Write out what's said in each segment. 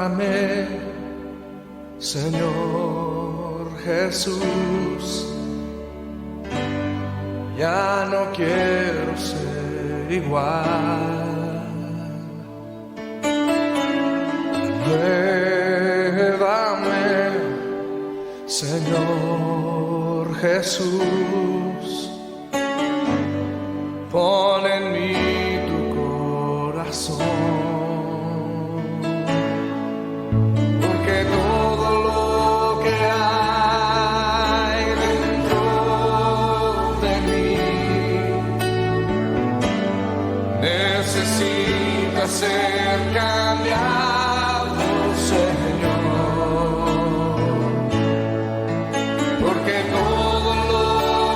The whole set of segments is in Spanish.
Renuévame, Señor Jesús. Ya no quiero ser igual. Renuévame, Señor Jesús. Pon en mí tu corazón. Necesita ser cambiado, Señor, porque todo lo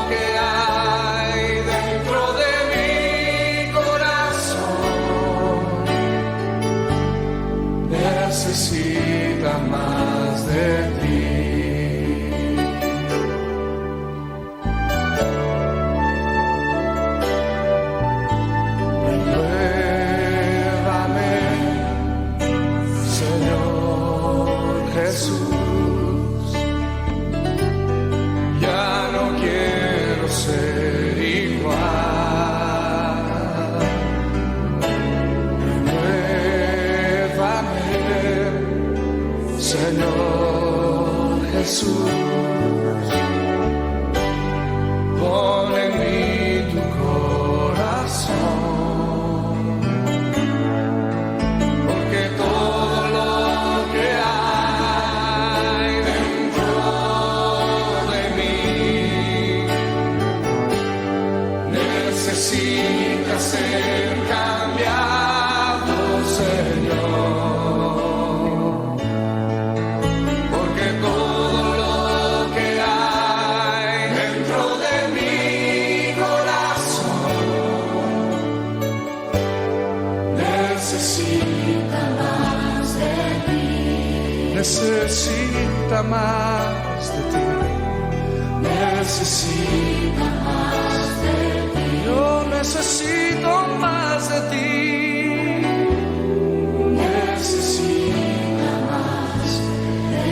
que hay dentro de mi corazón necesita más de ti. Jesús, ya no quiero ser igual. Renuévame, Señor Jesús. Pon en mí tu corazón, porque todo lo que hay necesita ser cambiado, Señor, porque todo lo que hay dentro de mi corazón necesita más de ti. Necesita más de ti. Necesita más de ti. Yo necesito más de ti. Necesita más de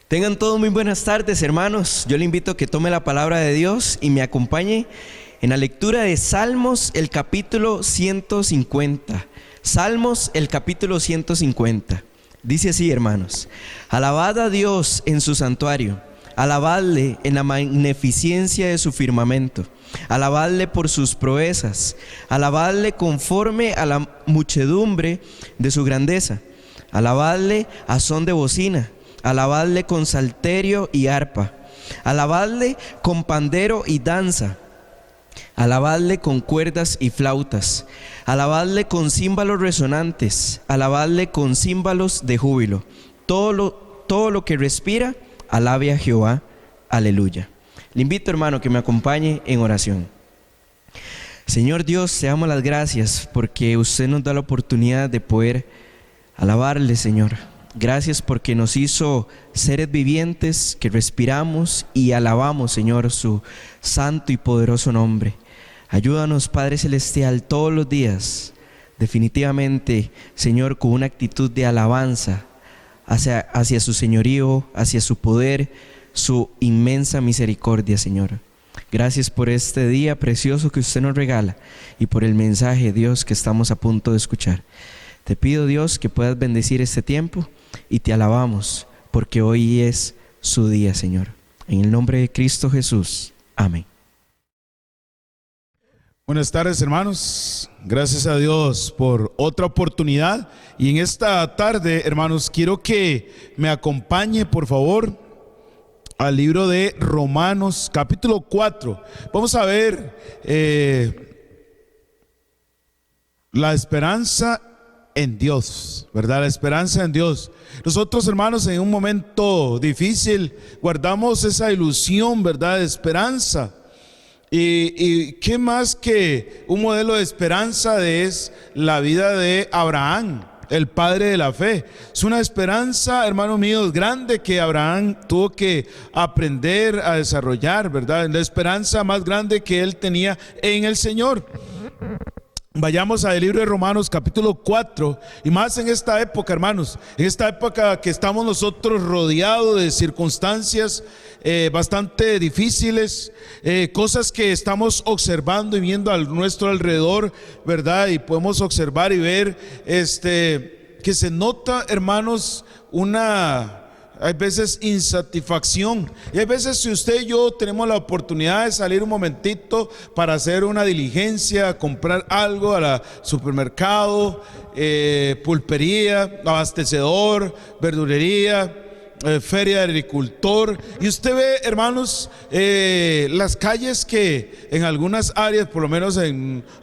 Tengan todos muy buenas tardes, hermanos. Yo le invito a que tome la palabra de Dios y me acompañe en la lectura de Salmos, el capítulo 150. Salmos, el capítulo 150. Dice así, hermanos: alabad a Dios en su santuario, alabadle en la magnificencia de su firmamento, alabadle por sus proezas, alabadle conforme a la muchedumbre de su grandeza, alabadle a son de bocina, alabadle con salterio y arpa, alabadle con pandero y danza, alabadle con cuerdas y flautas, alabadle con címbalos resonantes, alabadle con címbalos de júbilo. Todo lo que respira, alabe a Jehová. Aleluya. Le invito, hermano, que me acompañe en oración. Señor Dios, te damos las gracias porque usted nos da la oportunidad de poder alabarle, Señor. Gracias porque nos hizo seres vivientes que respiramos y alabamos, Señor, su santo y poderoso nombre. Ayúdanos, Padre Celestial, todos los días, definitivamente, Señor, con una actitud de alabanza hacia su señorío, hacia su poder, su inmensa misericordia, Señor. Gracias por este día precioso que usted nos regala y por el mensaje, Dios, que estamos a punto de escuchar. Te pido, Dios, que puedas bendecir este tiempo y te alabamos porque hoy es su día, Señor. En el nombre de Cristo Jesús. Amén. Buenas tardes, hermanos. Gracias a Dios por otra oportunidad. Y en esta tarde, hermanos, quiero que me acompañe, por favor, al libro de Romanos, capítulo 4. Vamos a ver la esperanza en Dios, ¿verdad? La esperanza en Dios. Nosotros, hermanos, en un momento difícil guardamos esa ilusión, ¿verdad?, de esperanza. Y qué más que un modelo de esperanza es la vida de Abraham, el padre de la fe. Es una esperanza, hermanos míos, grande que Abraham tuvo que aprender a desarrollar, ¿verdad? La esperanza más grande que él tenía en el Señor. Vayamos al libro de Romanos capítulo 4, y más en esta época, hermanos, en esta época que estamos nosotros rodeados de circunstancias bastante difíciles, cosas que estamos observando y viendo a nuestro alrededor, ¿verdad? Y podemos observar y ver que se nota, hermanos, hay veces insatisfacción, y hay veces si usted y yo tenemos la oportunidad de salir un momentito para hacer una diligencia, comprar algo a la supermercado, pulpería, abastecedor, verdulería, feria de agricultor, y usted ve, hermanos, las calles que en algunas áreas, por lo menos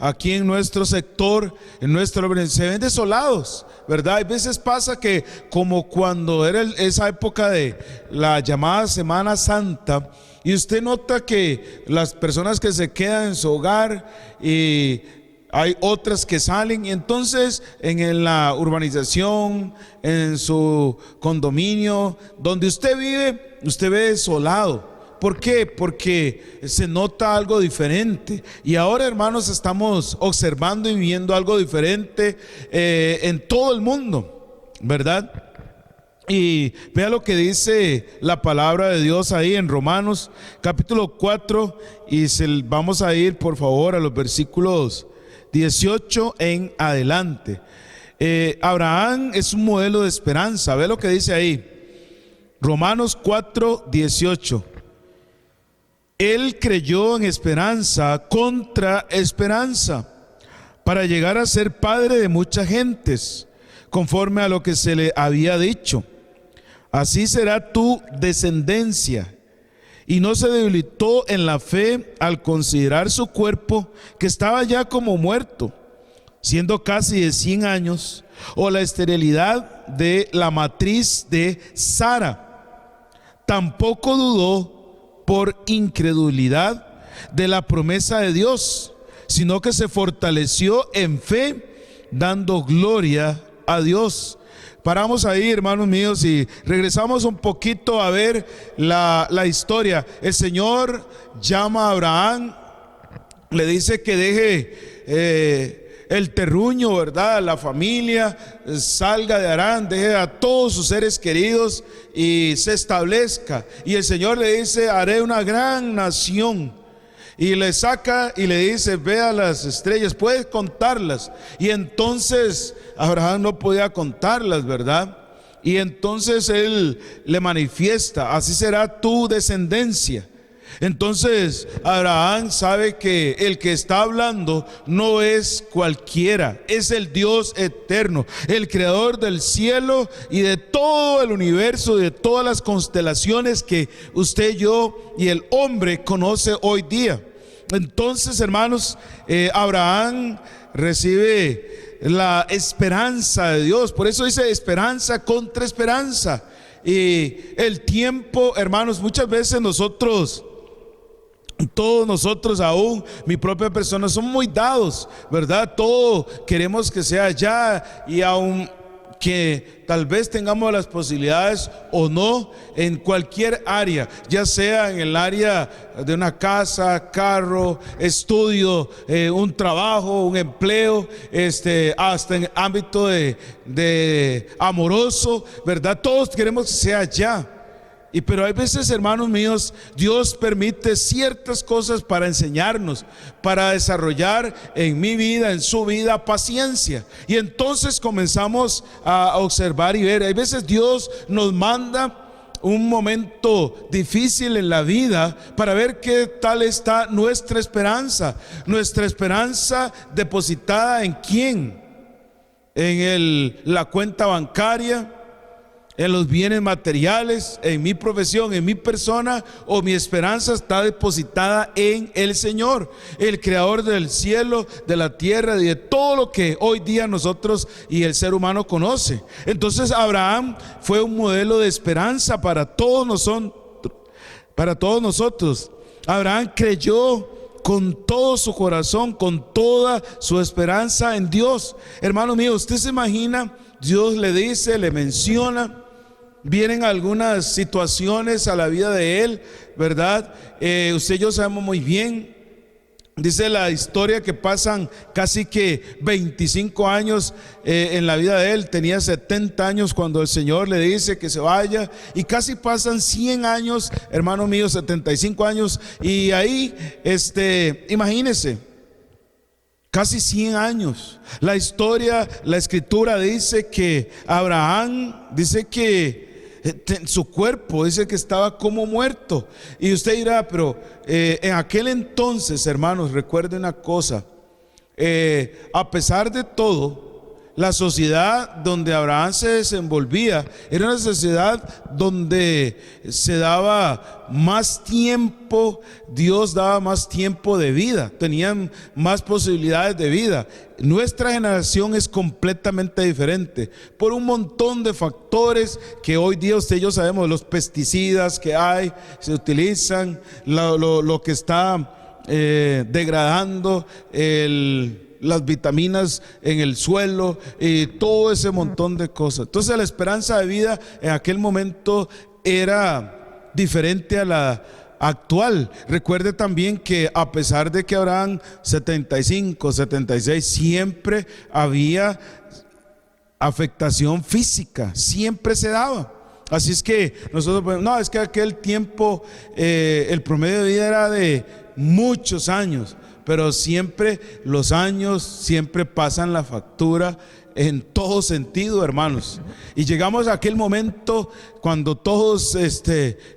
aquí en nuestro sector, se ven desolados, ¿verdad? Hay veces pasa que, como cuando era esa época de la llamada Semana Santa, y usted nota que las personas que se quedan en su hogar y hay otras que salen, y entonces en la urbanización, en su condominio, donde usted vive, usted ve desolado. ¿Por qué? Porque se nota algo diferente. Y ahora, hermanos, estamos observando y viendo algo diferente en todo el mundo, ¿verdad? Y vea lo que dice la palabra de Dios ahí en Romanos capítulo 4, y vamos a ir, por favor, a los versículos 18 en adelante. Abraham es un modelo de esperanza. Ve lo que dice ahí, Romanos 4, 18. Él creyó en esperanza contra esperanza, para llegar a ser padre de muchas gentes, conforme a lo que se le había dicho: así será tu descendencia. Y no se debilitó en la fe al considerar su cuerpo, que estaba ya como muerto, siendo casi de 100 años, o la esterilidad de la matriz de Sara. Tampoco dudó por incredulidad de la promesa de Dios, sino que se fortaleció en fe, dando gloria a Dios. Paramos ahí, hermanos míos, y regresamos un poquito a ver la historia. El Señor llama a Abraham, le dice que deje el terruño, ¿verdad? La familia salga de Harán, deje a todos sus seres queridos y se establezca. Y el Señor le dice: haré una gran nación. Y le saca y le dice: ve a las estrellas, puedes contarlas. Y entonces Abraham no podía contarlas, ¿verdad? Y entonces él le manifiesta: así será tu descendencia. Entonces Abraham sabe que el que está hablando no es cualquiera, es el Dios eterno, el creador del cielo y de todo el universo, de todas las constelaciones que usted, yo y el hombre conoce hoy día. Entonces, hermanos, Abraham recibe la esperanza de Dios. Por eso dice esperanza contra esperanza. Y el tiempo, hermanos, muchas veces todos nosotros, aún mi propia persona, somos muy dados, ¿verdad? Todo queremos que sea ya, y aun que tal vez tengamos las posibilidades o no en cualquier área, ya sea en el área de una casa, carro, estudio, un trabajo, un empleo, hasta en ámbito de amoroso, ¿verdad? Todos queremos que sea ya. Pero hay veces, hermanos míos, Dios permite ciertas cosas para enseñarnos, para desarrollar en mi vida, en su vida, paciencia. Y entonces comenzamos a observar y ver. Hay veces Dios nos manda un momento difícil en la vida para ver qué tal está nuestra esperanza depositada en quién, en la cuenta bancaria, en los bienes materiales, en mi profesión, en mi persona, o mi esperanza está depositada en el Señor, el creador del cielo, de la tierra y de todo lo que hoy día nosotros y el ser humano conoce. Entonces Abraham fue un modelo de esperanza para todos nosotros. Abraham creyó con todo su corazón, con toda su esperanza en Dios. Hermano mío, usted se imagina, Dios le dice, le menciona, vienen algunas situaciones a la vida de él, ¿verdad? Usted y yo sabemos muy bien, dice la historia que pasan casi que 25 años en la vida de él. Tenía 70 años cuando el Señor le dice que se vaya, y casi pasan 100 años, hermano mío, 75 años, y ahí, imagínese, casi 100 años. La historia, la escritura dice que Abraham, dice que su cuerpo, dice que estaba como muerto. Y usted dirá, pero en aquel entonces, hermanos, recuerde una cosa, a pesar de todo, la sociedad donde Abraham se desenvolvía era una sociedad donde se daba más tiempo, Dios daba más tiempo de vida, tenían más posibilidades de vida. Nuestra generación es completamente diferente por un montón de factores que hoy día usted y yo sabemos, los pesticidas que hay, se utilizan, lo que está degradando las vitaminas en el suelo y todo ese montón de cosas. Entonces la esperanza de vida en aquel momento era diferente a la actual. Recuerde también que a pesar de que Abraham 75, 76, siempre había afectación física, siempre se daba. Así es que nosotros podemos, no, es que aquel tiempo el promedio de vida era de muchos años, pero siempre los años siempre pasan la factura en todo sentido, hermanos. Y llegamos a aquel momento cuando todos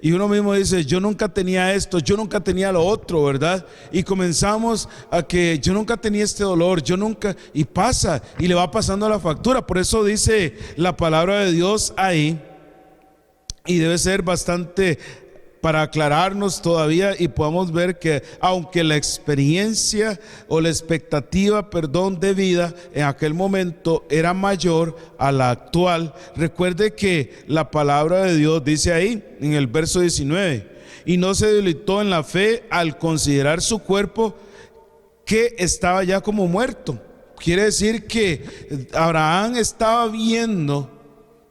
y uno mismo dice, yo nunca tenía esto, yo nunca tenía lo otro, ¿verdad? Y comenzamos a que yo nunca tenía este dolor, yo nunca, y pasa, y le va pasando la factura. Por eso dice la palabra de Dios ahí, y debe ser bastante para aclararnos todavía y podamos ver que aunque la experiencia o la expectativa, de vida en aquel momento era mayor a la actual, recuerde que la palabra de Dios dice ahí en el verso 19, y no se debilitó en la fe al considerar su cuerpo que estaba ya como muerto. Quiere decir que Abraham estaba viendo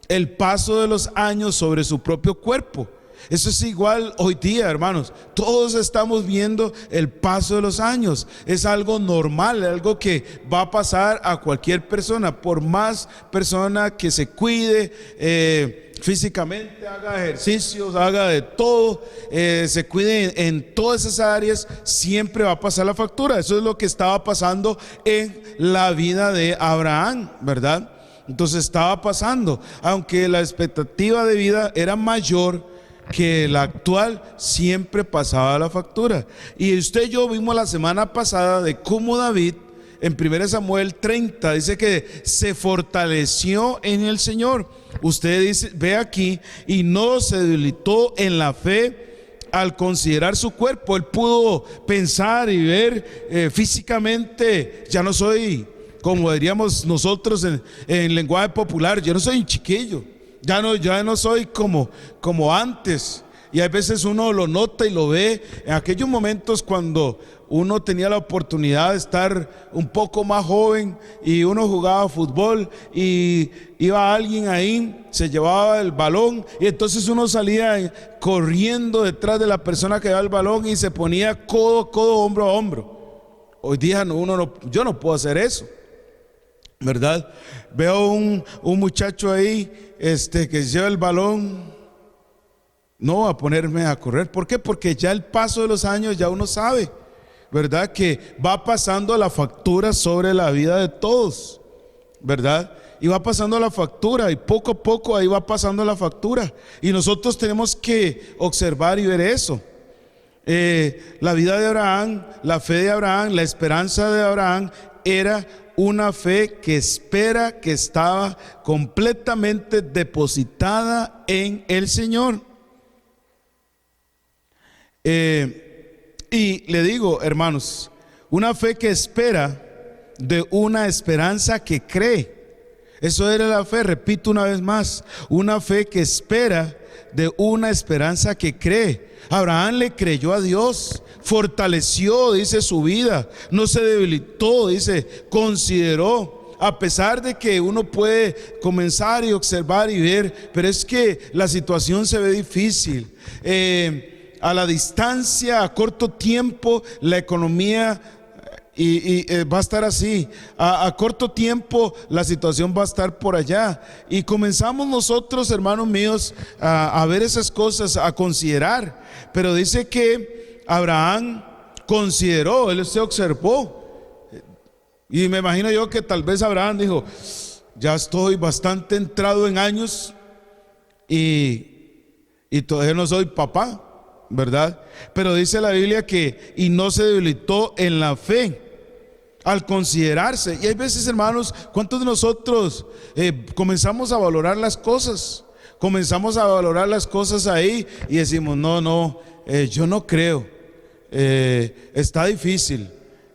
el paso de los años sobre su propio cuerpo. Eso es igual hoy día, hermanos. Todos estamos viendo el paso de los años. Es algo normal, algo que va a pasar a cualquier persona. Por más persona que se cuide físicamente, haga ejercicios, haga de todo, se cuide en todas esas áreas, siempre va a pasar la factura. Eso es lo que estaba pasando en la vida de Abraham, ¿verdad? Entonces estaba pasando, aunque la expectativa de vida era mayor que la actual, siempre pasaba la factura. Y usted y yo vimos la semana pasada de cómo David en 1 Samuel 30 dice que se fortaleció en el Señor. Usted dice, ve aquí, y no se debilitó en la fe al considerar su cuerpo. Él pudo pensar y ver físicamente, ya no soy, como diríamos nosotros en lenguaje popular, yo no soy un chiquillo. Ya no soy como antes. Y a veces uno lo nota y lo ve en aquellos momentos cuando uno tenía la oportunidad de estar un poco más joven y uno jugaba fútbol y iba alguien ahí, se llevaba el balón y entonces uno salía corriendo detrás de la persona que llevaba el balón y se ponía codo a codo, hombro a hombro. Hoy día yo no puedo hacer eso, ¿verdad? Veo un muchacho ahí que lleva el balón, no va a ponerme a correr. ¿Por qué? Porque ya el paso de los años ya uno sabe, ¿verdad? Que va pasando la factura sobre la vida de todos, ¿verdad? Y va pasando la factura y poco a poco ahí va pasando la factura. Y nosotros tenemos que observar y ver eso. La vida de Abraham, la fe de Abraham, la esperanza de Abraham era una fe que espera, que estaba completamente depositada en el Señor. Y le digo, hermanos, una fe que espera de una esperanza que cree. Eso era la fe, repito una vez más, una fe que espera de una esperanza que cree. Abraham le creyó a Dios, fortaleció, dice, su vida, no se debilitó, dice, consideró, a pesar de que uno puede comenzar y observar y ver, pero es que la situación se ve difícil. A la distancia, a corto tiempo, la economía va a estar así. A corto tiempo la situación va a estar por allá. Y comenzamos nosotros, hermanos míos, a ver esas cosas, a considerar. Pero dice que Abraham consideró, él se observó. Y me imagino yo que tal vez Abraham dijo, ya estoy bastante entrado en años y todavía no soy papá, ¿verdad? Pero dice la Biblia que y no se debilitó en la fe al considerarse. Y hay veces, hermanos, ¿cuántos de nosotros comenzamos a valorar las cosas? Comenzamos a valorar las cosas ahí y decimos, no, yo no creo, está difícil,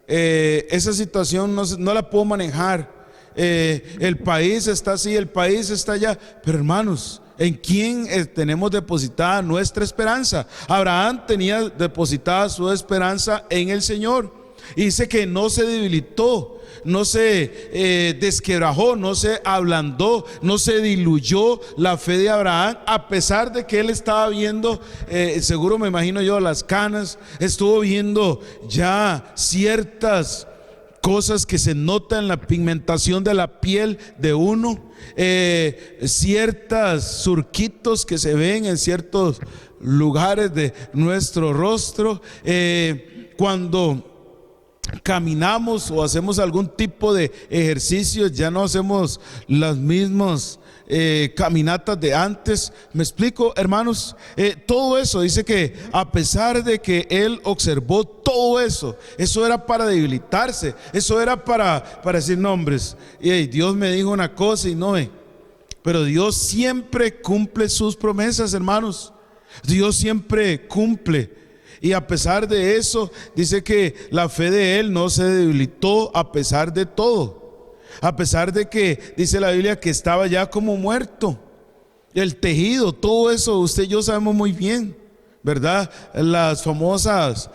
esa situación no la puedo manejar, el país está así, el país está allá. Pero hermanos, ¿en quién tenemos depositada nuestra esperanza? Abraham tenía depositada su esperanza en el Señor. Y dice que no se debilitó, no se desquebrajó, no se ablandó, no se diluyó la fe de Abraham, a pesar de que él estaba viendo, seguro me imagino yo, las canas, estuvo viendo ya ciertas cosas que se notan en la pigmentación de la piel de uno, ciertos surquitos que se ven en ciertos lugares de nuestro rostro, cuando caminamos o hacemos algún tipo de ejercicio, ya no hacemos las mismas caminatas de antes. ¿Me explico, hermanos? Todo eso dice que a pesar de que él observó todo eso, eso era para debilitarse, eso era para decir nombres. Y Dios me dijo una cosa y no, pero Dios siempre cumple sus promesas, hermanos. Dios siempre cumple. Y a pesar de eso, dice que la fe de él no se debilitó a pesar de todo. A pesar de que dice la Biblia que estaba ya como muerto. El tejido, todo eso usted y yo sabemos muy bien, ¿verdad? Las famosas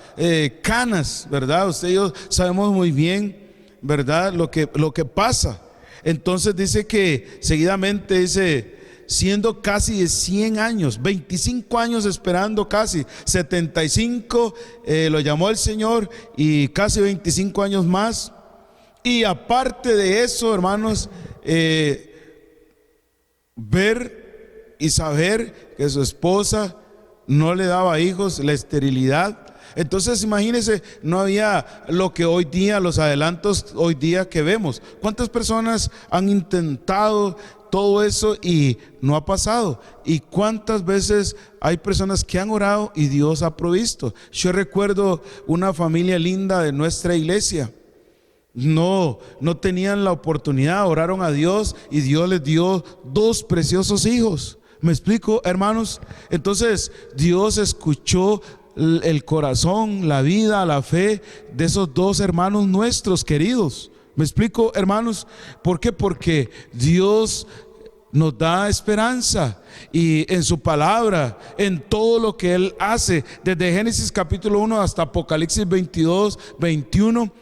canas, ¿verdad? Usted y yo sabemos muy bien, ¿verdad? Lo que pasa. Entonces dice que seguidamente dice siendo casi de 100 años, 25 años esperando casi, 75 lo llamó el Señor y casi 25 años más. Y aparte de eso, hermanos, ver y saber que su esposa no le daba hijos, la esterilidad. Entonces imagínense, no había lo que hoy día, los adelantos hoy día que vemos. ¿Cuántas personas han intentado todo eso y no ha pasado? ¿Y cuántas veces hay personas que han orado y Dios ha provisto? Yo recuerdo una familia linda de nuestra iglesia. No tenían la oportunidad, oraron a Dios y Dios les dio 2 preciosos hijos. ¿Me explico, hermanos? Entonces Dios escuchó el corazón, la vida, la fe de esos 2 hermanos nuestros queridos. ¿Me explico, hermanos? ¿Por qué? Porque Dios nos da esperanza y en su palabra, en todo lo que Él hace, desde Génesis capítulo 1 hasta Apocalipsis 22, 21,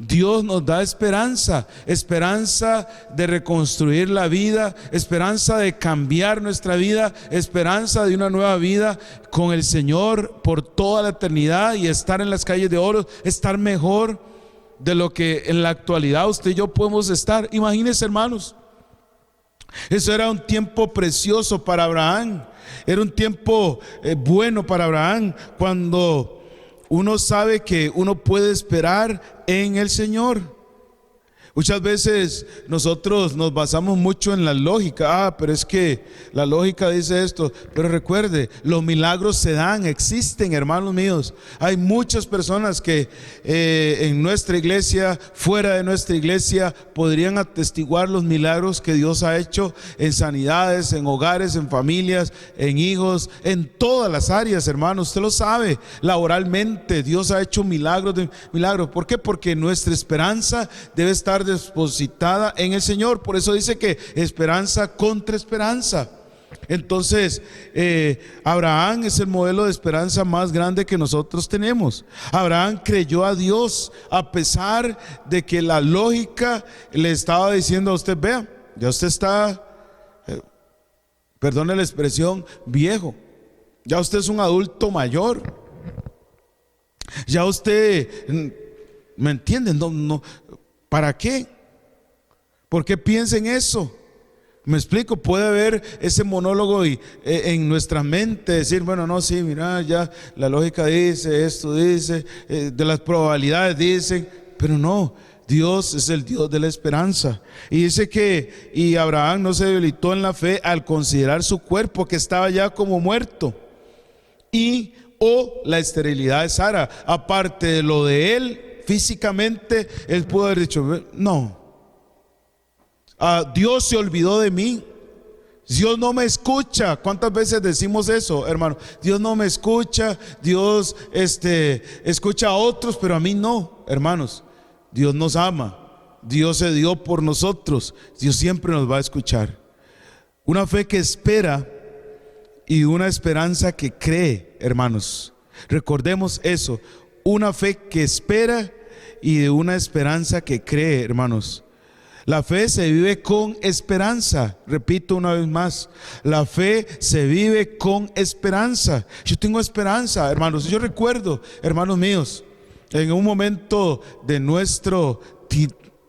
Dios nos da esperanza, esperanza de reconstruir la vida, esperanza de cambiar nuestra vida, esperanza de una nueva vida con el Señor por toda la eternidad y estar en las calles de oro, estar mejor de lo que en la actualidad usted y yo podemos estar. Imagínense, hermanos, eso era un tiempo precioso para Abraham, era un tiempo bueno para Abraham, cuando uno sabe que uno puede esperar en el Señor. Muchas veces nosotros nos basamos mucho en la lógica. Pero es que la lógica dice esto. Pero recuerde, los milagros se dan, existen, hermanos míos. Hay muchas personas que en nuestra iglesia, fuera de nuestra iglesia, podrían atestiguar los milagros que Dios ha hecho en sanidades, en hogares, en familias, en hijos, en todas las áreas, hermanos. Usted lo sabe, laboralmente Dios ha hecho milagros de milagros. ¿Por qué? Porque nuestra esperanza debe estar depositada en el Señor. Por eso dice que esperanza contra esperanza. Entonces Abraham es el modelo de esperanza más grande que nosotros tenemos. Abraham creyó a Dios a pesar de que la lógica le estaba diciendo a usted: vea, ya usted está, perdone la expresión, viejo, ya usted es un adulto mayor, ya usted, ¿me entienden? No, ¿para qué? ¿Por qué piensa en eso? Me explico, puede haber ese monólogo y en nuestra mente decir: bueno, no, sí, mira, ya la lógica dice, esto dice, de las probabilidades dicen, pero no, Dios es el Dios de la esperanza. Y dice que Abraham no se debilitó en la fe al considerar su cuerpo que estaba ya como muerto, o la esterilidad de Sara. Aparte de lo de él físicamente, él pudo haber dicho: no, Dios se olvidó de mí, Dios no me escucha. ¿Cuántas veces decimos eso, hermano? Dios no me escucha, Dios escucha a otros, pero a mí no. Hermanos, Dios nos ama, Dios se dio por nosotros, Dios siempre nos va a escuchar. Una fe que espera y una esperanza que cree, hermanos. Recordemos eso, una fe que espera y de una esperanza que cree, hermanos. La fe se vive con esperanza. Repito una vez más, la fe se vive con esperanza. Yo tengo esperanza, hermanos. Yo recuerdo, hermanos míos, en un momento de nuestra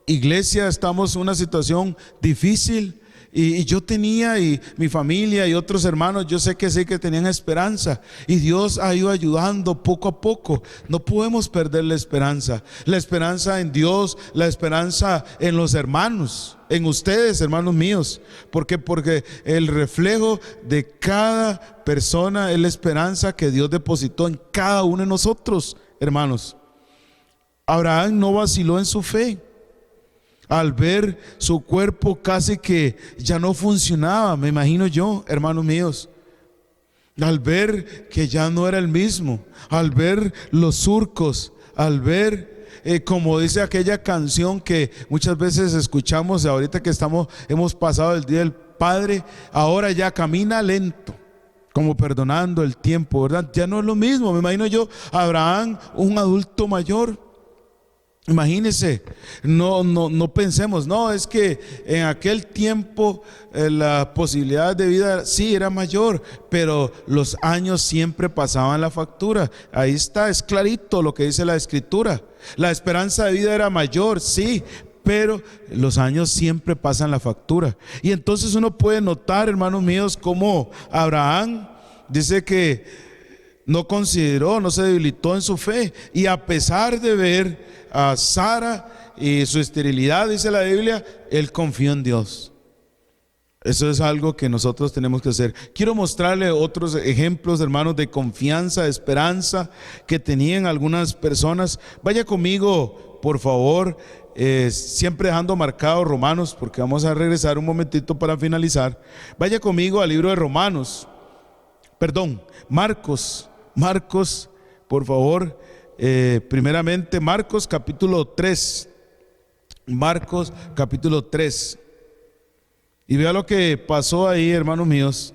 iglesia estamos en una situación difícil. Y yo tenía, y mi familia y otros hermanos, yo sé que tenían esperanza, y Dios ha ido ayudando poco a poco. No podemos perder la esperanza en Dios, la esperanza en los hermanos, en ustedes, hermanos míos. ¿Por qué? Porque el reflejo de cada persona es la esperanza que Dios depositó en cada uno de nosotros, hermanos. Abraham no vaciló en su fe. Al ver su cuerpo casi que ya no funcionaba, me imagino yo, hermanos míos, al ver que ya no era el mismo, al ver los surcos, al ver, como dice aquella canción que muchas veces escuchamos, ahorita que hemos pasado el Día del Padre, ahora ya camina lento, como perdonando el tiempo, ¿verdad? Ya no es lo mismo. Me imagino yo, Abraham, un adulto mayor, Imagínense, no pensemos, no, es que en aquel tiempo la posibilidad de vida sí era mayor, pero los años siempre pasaban la factura. Ahí está, es clarito lo que dice la Escritura. La esperanza de vida era mayor, sí, pero los años siempre pasan la factura. Y entonces uno puede notar, hermanos míos, cómo Abraham dice que no consideró, no se debilitó en su fe, y a pesar de ver a Sara y su esterilidad, dice la Biblia, él confió en Dios. Eso es algo que nosotros tenemos que hacer. Quiero mostrarle otros ejemplos, hermanos, de confianza, de esperanza que tenían algunas personas. Vaya conmigo, por favor, siempre dejando marcado Romanos, porque vamos a regresar un momentito para finalizar. Vaya conmigo al libro de Marcos, por favor. Primeramente Marcos capítulo 3. Marcos capítulo 3. Y vea lo que pasó ahí, hermanos míos.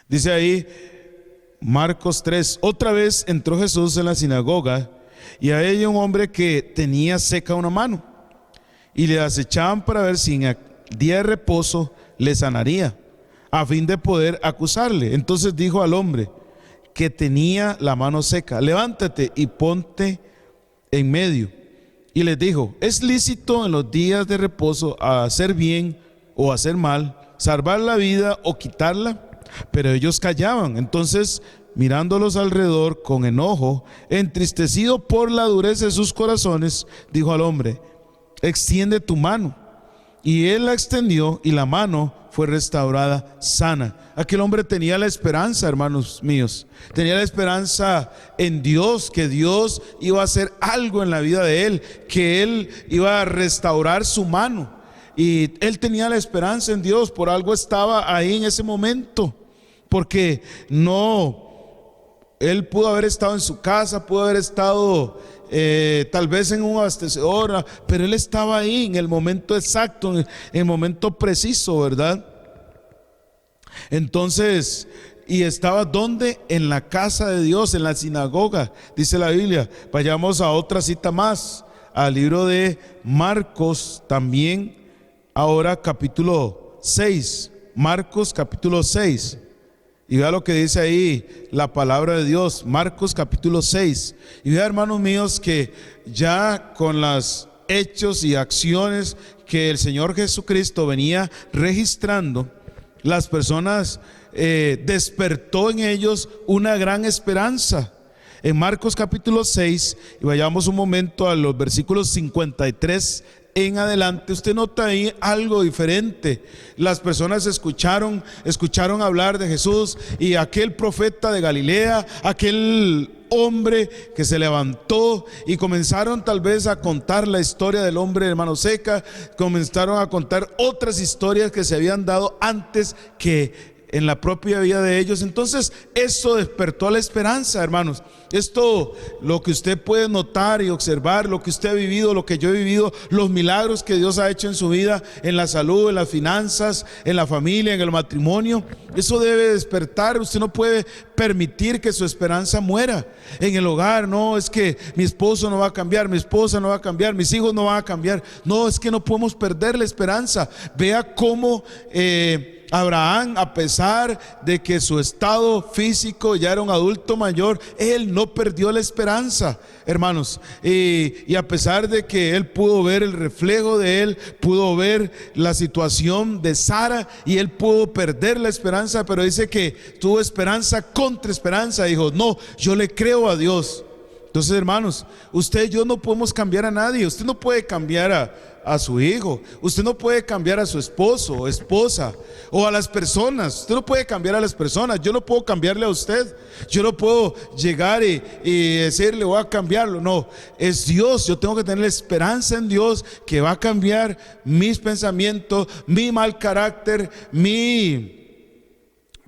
Dice ahí Marcos 3: otra vez entró Jesús en la sinagoga, y a ella un hombre que tenía seca una mano, y le acechaban para ver si en el día de reposo le sanaría, a fin de poder acusarle. Entonces dijo al hombre que tenía la mano seca: levántate y ponte en medio. Y les dijo: ¿es lícito en los días de reposo hacer bien o hacer mal, salvar la vida o quitarla? Pero ellos callaban. Entonces, mirándolos alrededor con enojo, entristecido por la dureza de sus corazones, dijo al hombre: extiende tu mano. Y él la extendió, y la mano fue restaurada sana. Aquel hombre tenía la esperanza, hermanos míos, tenía la esperanza en Dios, que Dios iba a hacer algo en la vida de él, que él iba a restaurar su mano. Y él tenía la esperanza en Dios, por algo estaba ahí en ese momento, porque él pudo haber estado en su casa, pudo haber estado tal vez en un abastecedor, pero él estaba ahí en el momento exacto, en el momento preciso, ¿verdad? Entonces, y estaba ¿dónde? En la casa de Dios, en la sinagoga, dice la Biblia. Vayamos a otra cita más, al libro de Marcos también, ahora capítulo 6, Marcos capítulo 6. Y vea lo que dice ahí la palabra de Dios, Marcos capítulo 6. Y vea, hermanos míos, que ya con los hechos y acciones que el Señor Jesucristo venía registrando, las personas despertó en ellos una gran esperanza. En Marcos capítulo 6, y vayamos un momento a los versículos 53 en adelante, usted nota ahí algo diferente. Las personas escucharon hablar de Jesús, y aquel profeta de Galilea, aquel hombre que se levantó, y comenzaron tal vez a contar la historia del hombre de mano seca, comenzaron a contar otras historias que se habían dado antes que en la propia vida de ellos. Entonces esto despertó la esperanza, hermanos. Esto, lo que usted puede notar y observar, lo que usted ha vivido, lo que yo he vivido, los milagros que Dios ha hecho en su vida, en la salud, en las finanzas, en la familia, en el matrimonio, eso debe despertar. Usted no puede permitir que su esperanza muera en el hogar. No, es que mi esposo no va a cambiar, mi esposa no va a cambiar, mis hijos no van a cambiar. No, es que no podemos perder la esperanza. Vea cómo Abraham, a pesar de que su estado físico ya era un adulto mayor, él no perdió la esperanza, hermanos. Y a pesar de que él pudo ver el reflejo de él, pudo ver la situación de Sara, y él pudo perder la esperanza, pero dice que tuvo esperanza contra esperanza. Dijo: no, yo le creo a Dios. Entonces, hermanos, usted y yo no podemos cambiar a nadie. Usted no puede cambiar a su hijo, usted no puede cambiar a su esposo o esposa, o a las personas. Usted no puede cambiar a las personas. Yo no puedo cambiarle a usted. Yo no puedo llegar y decirle: voy a cambiarlo. No, es Dios. Yo tengo que tener la esperanza en Dios, que va a cambiar mis pensamientos, mi mal carácter,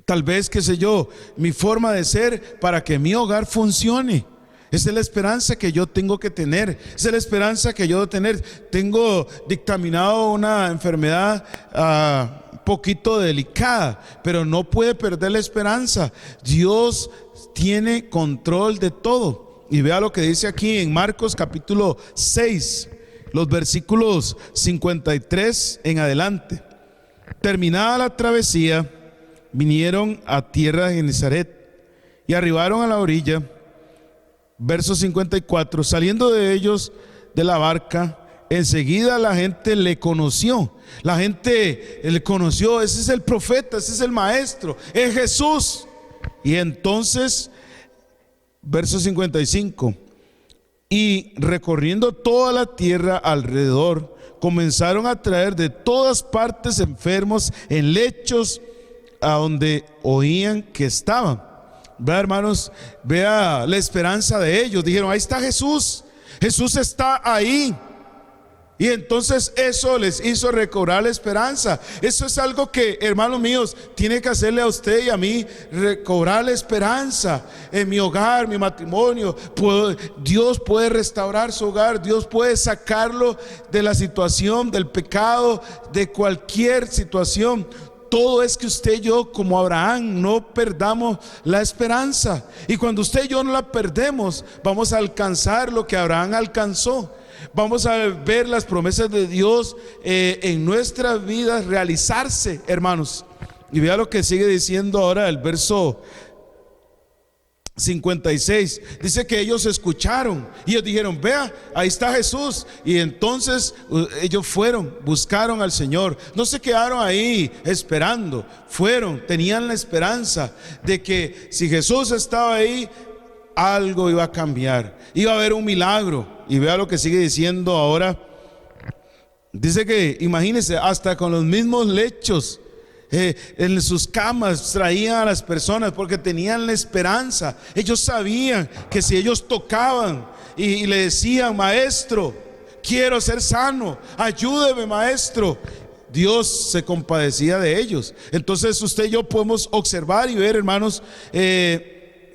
tal vez, qué sé yo, mi forma de ser, para que mi hogar funcione. Esa es la esperanza que yo tengo que tener. Esa es la esperanza que yo debo tener. Tengo dictaminado una enfermedad poquito delicada, pero no puede perder la esperanza. Dios tiene control de todo. y vea lo que dice aquí en Marcos capítulo 6, los versículos 53 en adelante. Terminada la travesía, vinieron a tierra de Genesaret y arribaron a la orilla. Verso 54, saliendo de ellos de la barca, enseguida la gente le conoció. La gente le conoció, ese es el profeta, ese es el maestro, es Jesús. Y entonces, verso 55, y recorriendo toda la tierra alrededor, comenzaron a traer de todas partes enfermos en lechos a donde oían que estaban. Vea, hermanos, vea la esperanza de ellos. Dijeron, ahí está Jesús, Jesús está ahí. Y entonces eso les hizo recobrar la esperanza. Eso es algo que, hermanos míos, tiene que hacerle a usted y a mí, recobrar la esperanza. En mi hogar, mi matrimonio, Dios puede restaurar su hogar. Dios puede sacarlo de la situación, del pecado, de cualquier situación. Todo es que usted y yo, como Abraham, no perdamos la esperanza. Y cuando usted y yo no la perdemos, vamos a alcanzar lo que Abraham alcanzó. Vamos a ver las promesas de Dios en nuestras vidas realizarse, hermanos. Y vea lo que sigue diciendo ahora el verso 56. Dice que ellos escucharon y ellos dijeron, vea, ahí está Jesús. Y entonces ellos fueron, buscaron al Señor. No se quedaron ahí esperando, fueron, tenían la esperanza de que si Jesús estaba ahí, algo iba a cambiar, iba a haber un milagro. Y vea lo que sigue diciendo ahora. Dice que, imagínense, hasta con los mismos lechos, en sus camas traían a las personas porque tenían la esperanza. Ellos sabían que si ellos tocaban y le decían, maestro, quiero ser sano, ayúdeme, maestro, Dios se compadecía de ellos. Entonces usted y yo podemos observar y ver, hermanos,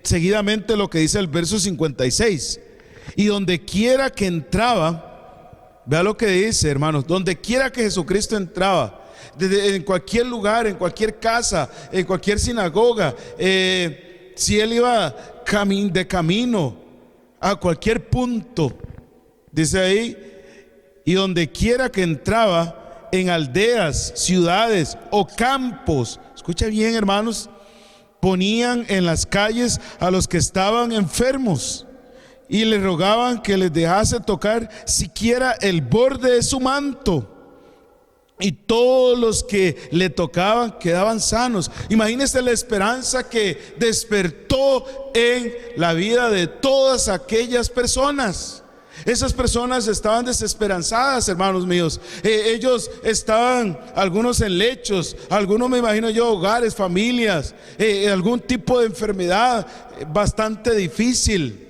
seguidamente lo que dice el verso 56. Y donde quiera que entraba, vea lo que dice, hermanos, donde quiera que Jesucristo entraba, en cualquier lugar, en cualquier casa, en cualquier sinagoga, si él iba de camino a cualquier punto, dice ahí, y donde quiera que entraba, en aldeas, ciudades o campos, escucha bien, hermanos, ponían en las calles a los que estaban enfermos y le rogaban que les dejase tocar siquiera el borde de su manto. Y todos los que le tocaban quedaban sanos. Imagínense la esperanza que despertó en la vida de todas aquellas personas. Esas personas estaban desesperanzadas, hermanos míos. Ellos estaban, algunos en lechos, algunos, me imagino yo, hogares, familias, algún tipo de enfermedad bastante difícil,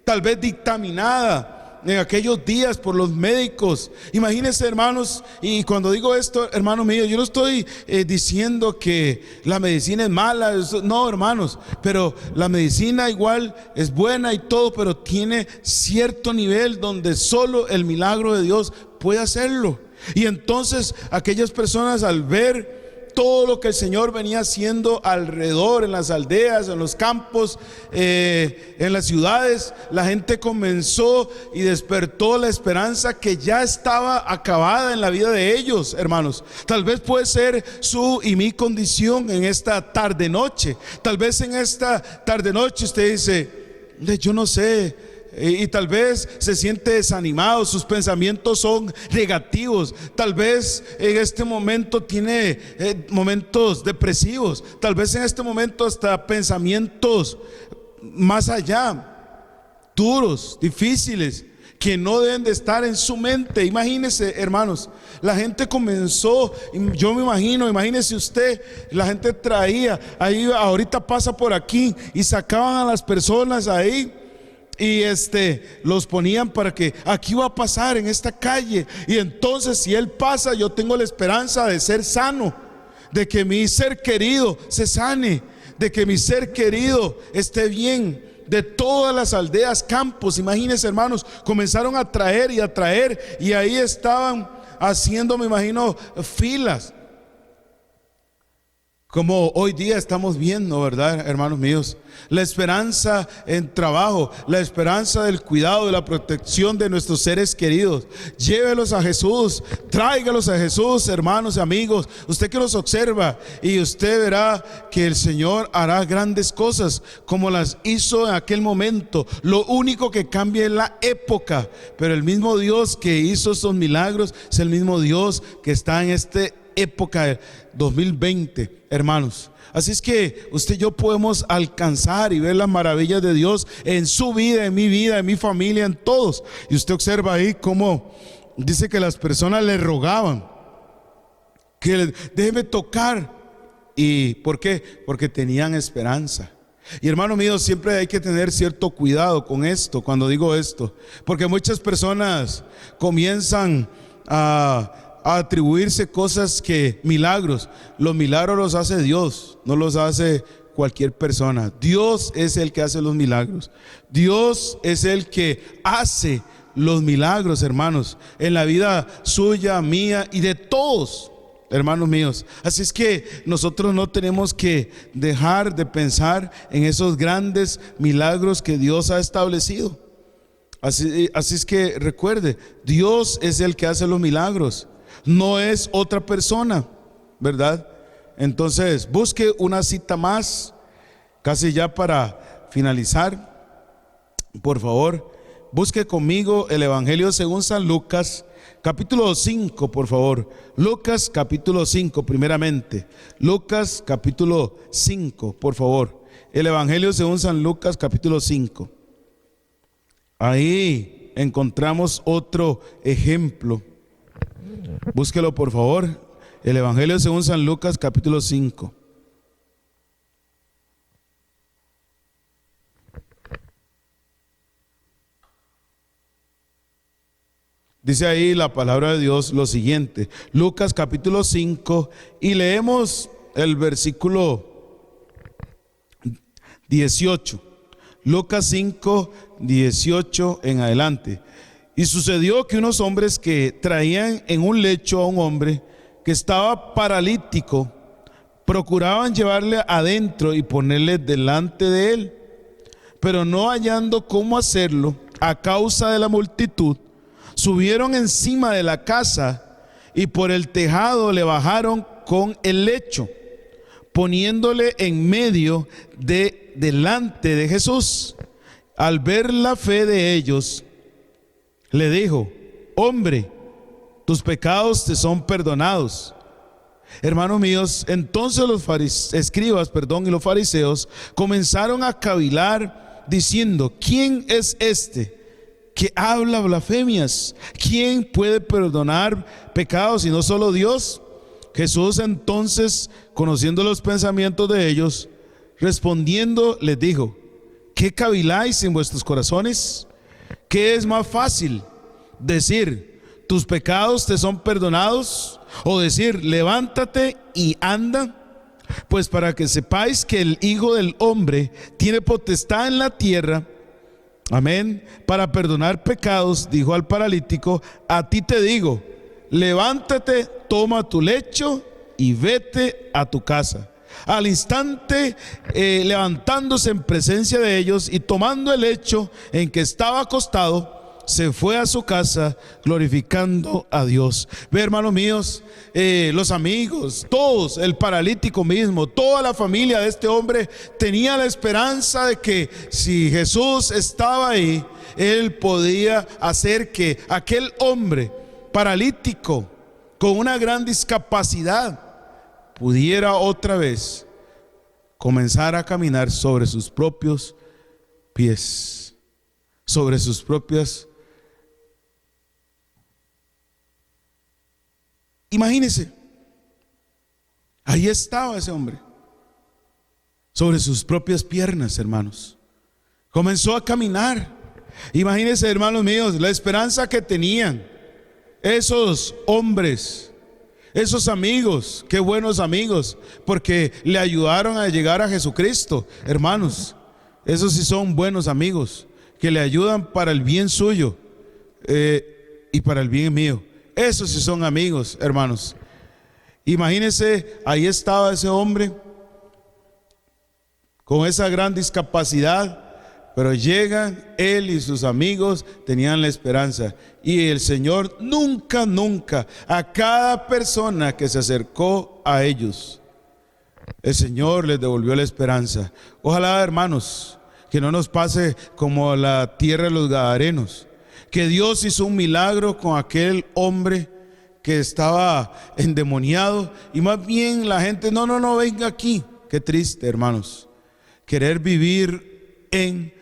tal vez dictaminada en aquellos días por los médicos. Imagínense, hermanos, y cuando digo esto, hermanos míos, yo no estoy diciendo que la medicina es mala, no, hermanos, pero la medicina igual es buena y todo, pero tiene cierto nivel donde solo el milagro de Dios puede hacerlo. Y entonces aquellas personas, al ver todo lo que el Señor venía haciendo alrededor, en las aldeas, en los campos, en las ciudades, la gente comenzó y despertó la esperanza que ya estaba acabada en la vida de ellos, hermanos. Tal vez puede ser su y mi condición en esta tarde noche. Tal vez en esta tarde noche usted dice, yo no sé, y tal vez se siente desanimado, sus pensamientos son negativos, tal vez en este momento tiene momentos depresivos, tal vez en este momento hasta pensamientos más allá, duros, difíciles, que no deben de estar en su mente. Imagínese, hermanos, la gente comenzó, yo me imagino, imagínese usted, la gente traía, ahí ahorita pasa por aquí y sacaban a las personas ahí y los ponían para que aquí va a pasar en esta calle, y entonces si él pasa, yo tengo la esperanza de ser sano, de que mi ser querido se sane, de que mi ser querido esté bien. De todas las aldeas, campos, imagínense, hermanos, comenzaron a traer y ahí estaban haciendo, me imagino, filas como hoy día estamos viendo, ¿verdad, hermanos míos? La esperanza en trabajo, la esperanza del cuidado, de la protección de nuestros seres queridos. Llévelos a Jesús, tráigalos a Jesús, hermanos y amigos. Usted que los observa y usted verá que el Señor hará grandes cosas como las hizo en aquel momento. Lo único que cambia es la época, pero el mismo Dios que hizo estos milagros es el mismo Dios que está en esta época del 2020, hermanos. Así es que usted y yo podemos alcanzar y ver las maravillas de Dios en su vida, en mi familia, en todos. Y usted observa ahí cómo dice que las personas le rogaban que déjeme tocar. ¿Y por qué? Porque tenían esperanza. Y hermano mío, siempre hay que tener cierto cuidado con esto, cuando digo esto, porque muchas personas comienzan a atribuirse cosas que milagros. Los milagros los hace Dios, no los hace cualquier persona. Dios es el que hace los milagros. Dios es el que hace los milagros, hermanos, en la vida suya, mía y de todos, hermanos míos. Así es que nosotros no tenemos que dejar de pensar en esos grandes milagros que Dios ha establecido. Así es que recuerde, Dios es el que hace los milagros, no es otra persona, ¿verdad? Entonces, busque una cita más, casi ya para finalizar. Por favor, busque conmigo el Evangelio según San Lucas, capítulo 5, por favor. Lucas capítulo 5, primeramente. Lucas capítulo 5, por favor. El Evangelio según San Lucas, capítulo 5. Ahí encontramos otro ejemplo. Búsquelo, por favor. El Evangelio según San Lucas, capítulo 5. Dice ahí la palabra de Dios lo siguiente. Lucas capítulo 5, y leemos el versículo 18. Lucas 5, 18 en adelante. Y sucedió que unos hombres que traían en un lecho a un hombre que estaba paralítico, procuraban llevarle adentro y ponerle delante de él, pero no hallando cómo hacerlo a causa de la multitud, subieron encima de la casa y por el tejado le bajaron con el lecho, poniéndole en medio delante de Jesús. Al ver la fe de ellos, le dijo: hombre, tus pecados te son perdonados. Hermanos míos, entonces los escribas y los fariseos comenzaron a cavilar diciendo: ¿quién es este que habla blasfemias? ¿Quién puede perdonar pecados si no solo Dios? Jesús entonces, conociendo los pensamientos de ellos, respondiendo les dijo: ¿qué caviláis en vuestros corazones? ¿Qué es más fácil? Decir: tus pecados te son perdonados, o decir: levántate y anda. Pues para que sepáis que el Hijo del Hombre tiene potestad en la tierra, amén, para perdonar pecados, dijo al paralítico: a ti te digo, levántate, toma tu lecho y vete a tu casa. Al instante, levantándose en presencia de ellos y tomando el lecho en que estaba acostado, se fue a su casa glorificando a Dios. Ve, hermanos míos, los amigos, todos, el paralítico mismo, toda la familia de este hombre tenía la esperanza de que si Jesús estaba ahí, él podía hacer que aquel hombre paralítico con una gran discapacidad pudiera otra vez comenzar a caminar sobre sus propios pies, sobre sus propias. Imagínense, ahí estaba ese hombre, sobre sus propias piernas, hermanos. Comenzó a caminar. Imagínense, hermanos míos, la esperanza que tenían esos hombres, esos amigos. Qué buenos amigos, porque le ayudaron a llegar a Jesucristo. Hermanos, esos sí son buenos amigos, que le ayudan para el bien suyo y para el bien mío. Esos sí son amigos, hermanos. Imagínense, ahí estaba ese hombre con esa gran discapacidad, pero llegan él y sus amigos, tenían la esperanza. Y el Señor nunca, a cada persona que se acercó a ellos, el Señor les devolvió la esperanza. Ojalá, hermanos, que no nos pase como la tierra de los Gadarenos, que Dios hizo un milagro con aquel hombre que estaba endemoniado, y más bien la gente, no, venga aquí. Qué triste, hermanos, querer vivir en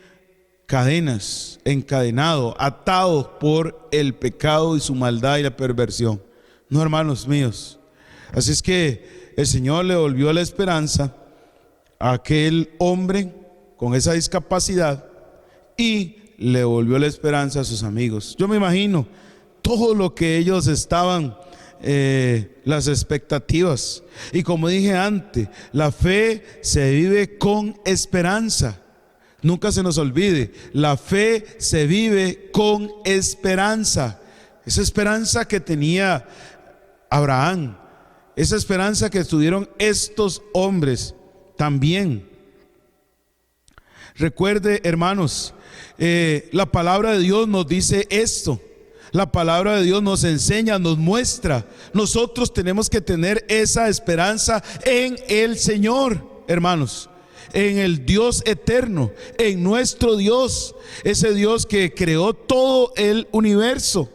cadenas, encadenado, atado por el pecado y su maldad y la perversión. No, hermanos míos. Así es que el Señor le volvió la esperanza a aquel hombre con esa discapacidad y le volvió la esperanza a sus amigos. Yo me imagino todo lo que ellos estaban, las expectativas. Y como dije antes, la fe se vive con esperanza. Nunca se nos olvide, la fe se vive con esperanza. Esa esperanza que tenía Abraham, esa esperanza que tuvieron estos hombres también. Recuerde, hermanos, la palabra de Dios nos dice esto. La palabra de Dios nos enseña, nos muestra. Nosotros tenemos que tener esa esperanza en el Señor, hermanos, en el Dios eterno, en nuestro Dios, ese Dios que creó todo el universo.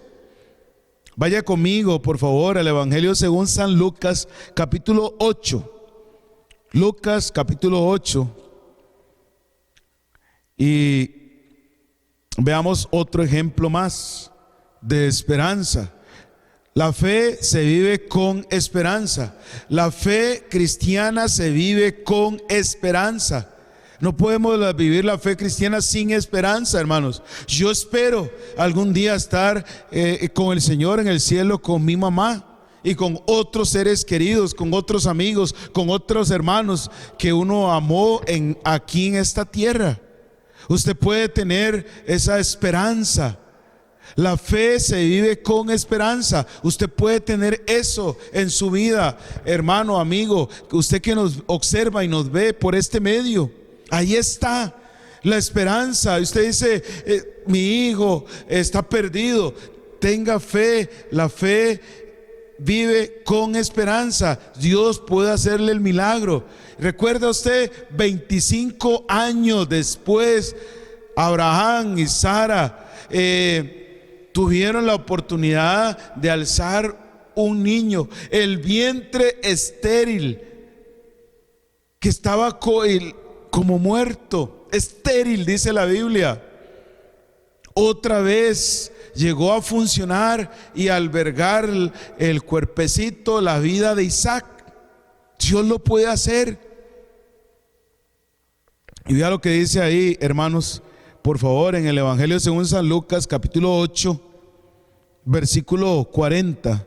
Vaya conmigo, por favor, al Evangelio según San Lucas, capítulo 8. Lucas, capítulo 8. Y veamos otro ejemplo más de esperanza. La fe se vive con esperanza. La fe cristiana se vive con esperanza. No podemos vivir la fe cristiana sin esperanza, hermanos. Yo espero algún día estar con el Señor en el cielo, con mi mamá y con otros seres queridos, con otros amigos, con otros hermanos que uno amó aquí en esta tierra. Usted puede tener esa esperanza. La fe se vive con esperanza. Usted puede tener eso en su vida, hermano, amigo, usted que nos observa y nos ve por este medio. Ahí está la esperanza. Usted dice, mi hijo está perdido. Tenga fe. La fe vive con esperanza. Dios puede hacerle el milagro. Recuerda usted, 25 años después, Abraham y Sara tuvieron la oportunidad de alzar un niño. El vientre estéril que estaba como muerto, estéril, dice la Biblia, otra vez llegó a funcionar y albergar el cuerpecito, la vida de Isaac. Dios lo puede hacer. Y vea lo que dice ahí, hermanos, por favor, en el Evangelio según San Lucas, capítulo 8, versículo 40.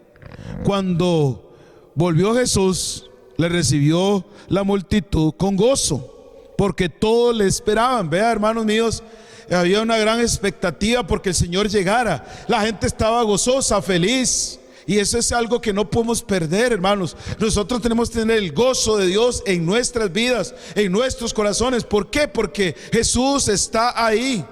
Cuando volvió Jesús, le recibió la multitud con gozo, porque todos le esperaban. Vea, hermanos míos, había una gran expectativa porque el Señor llegara. La gente estaba gozosa, feliz. Y eso es algo que no podemos perder, hermanos. Nosotros tenemos que tener el gozo de Dios en nuestras vidas, en nuestros corazones. ¿Por qué? Porque Jesús está ahí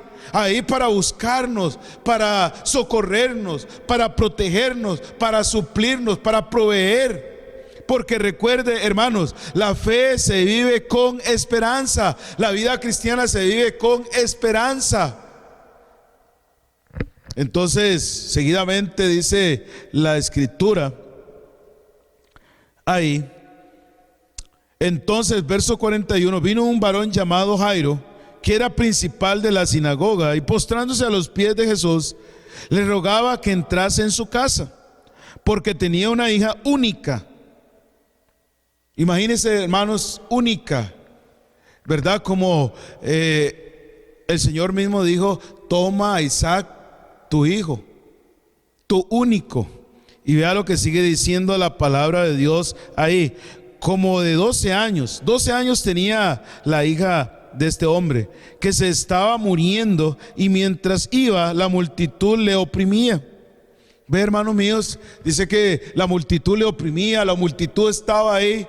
para buscarnos, para socorrernos, para protegernos, para suplirnos, para proveer. Porque recuerde, hermanos, la fe se vive con esperanza. La vida cristiana se vive con esperanza. Entonces, seguidamente dice la escritura ahí. Entonces, verso 41, vino un varón llamado Jairo, que era principal de la sinagoga, y postrándose a los pies de Jesús, le rogaba que entrase en su casa, porque tenía una hija única. Imagínense, hermanos, única, ¿verdad? Como el Señor mismo dijo, toma a Isaac, tu hijo, tu único. Y vea lo que sigue diciendo la palabra de Dios ahí. Como de 12 años tenía la hija de este hombre, que se estaba muriendo, y mientras iba, la multitud le oprimía. Ve, hermanos míos, dice que la multitud le oprimía, la multitud estaba ahí,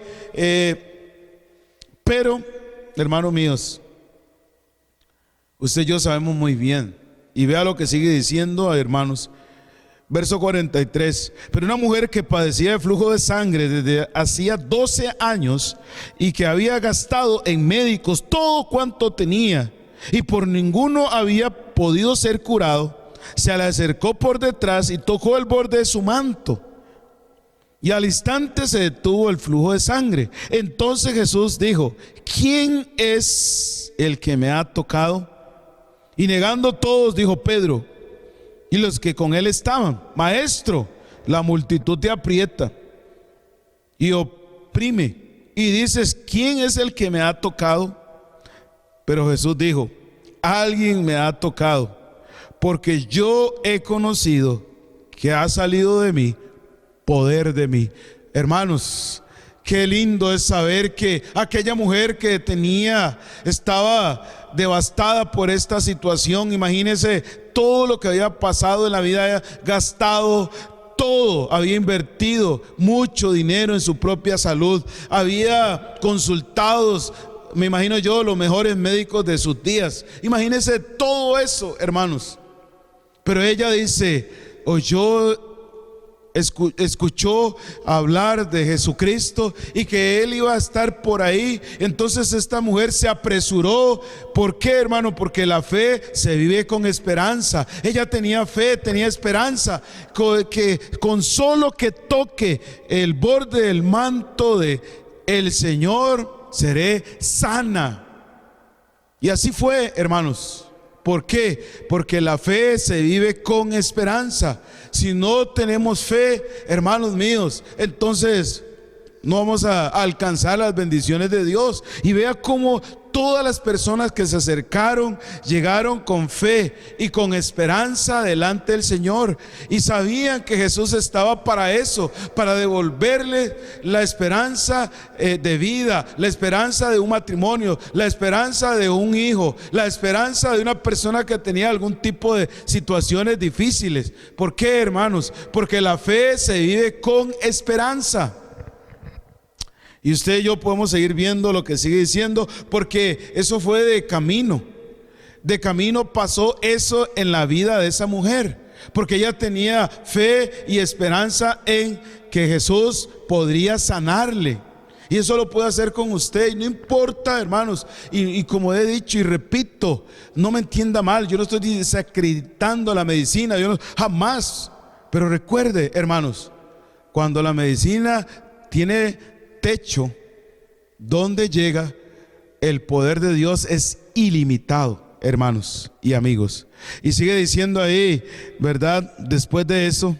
pero hermanos míos, usted y yo sabemos muy bien, y vea lo que sigue diciendo, hermanos. Verso 43, pero una mujer que padecía de flujo de sangre desde hacía 12 años y que había gastado en médicos todo cuanto tenía y por ninguno había podido ser curado, se le acercó por detrás y tocó el borde de su manto. Y al instante se detuvo el flujo de sangre. Entonces Jesús dijo: ¿quién es el que me ha tocado? Y negando todos, dijo Pedro y los que con él estaban: Maestro, la multitud te aprieta y oprime, y dices: ¿quién es el que me ha tocado? Pero Jesús dijo: alguien me ha tocado, porque yo he conocido que ha salido de mí poder de mí. Hermanos, qué lindo es saber que aquella mujer que estaba devastada por esta situación. Imagínense todo lo que había pasado en la vida, había gastado todo, había invertido mucho dinero en su propia salud, había consultado, me imagino yo, los mejores médicos de sus días. Imagínense todo eso, hermanos. Pero ella dice: escuchó hablar de Jesucristo y que Él iba a estar por ahí. Entonces esta mujer se apresuró. ¿Por qué, hermano? Porque la fe se vive con esperanza. Ella tenía fe, tenía esperanza, que con solo que toque el borde del manto de el Señor, seré sana. Y así fue, hermanos. ¿Por qué? Porque la fe se vive con esperanza. Si no tenemos fe, hermanos míos, entonces no vamos a alcanzar las bendiciones de Dios. Y vea cómo todas las personas que se acercaron llegaron con fe y con esperanza delante del Señor, y sabían que Jesús estaba para eso, para devolverle la esperanza de vida, la esperanza de un matrimonio, la esperanza de un hijo, la esperanza de una persona que tenía algún tipo de situaciones difíciles. ¿Por qué, hermanos? Porque la fe se vive con esperanza. Y usted y yo podemos seguir viendo lo que sigue diciendo, porque eso fue de camino. De camino pasó eso en la vida de esa mujer, porque ella tenía fe y esperanza en que Jesús podría sanarle. Y eso lo puede hacer con usted. Y no importa, hermanos, y como he dicho y repito, no me entienda mal, yo no estoy desacreditando la medicina, yo no, jamás. Pero recuerde, hermanos, cuando la medicina tiene techo, donde llega, el poder de Dios es ilimitado, hermanos y amigos. Y sigue diciendo ahí, ¿verdad? Después de eso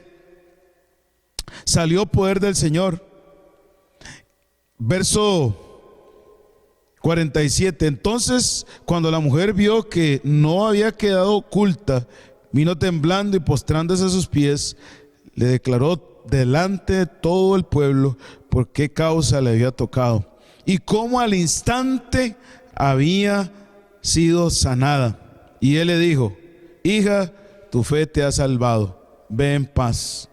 salió poder del Señor. Verso 47. Entonces, cuando la mujer vio que no había quedado oculta, vino temblando y postrándose a sus pies, le declaró delante de todo el pueblo por qué causa le había tocado y cómo al instante había sido sanada. Y él le dijo: hija, tu fe te ha salvado, ve en paz.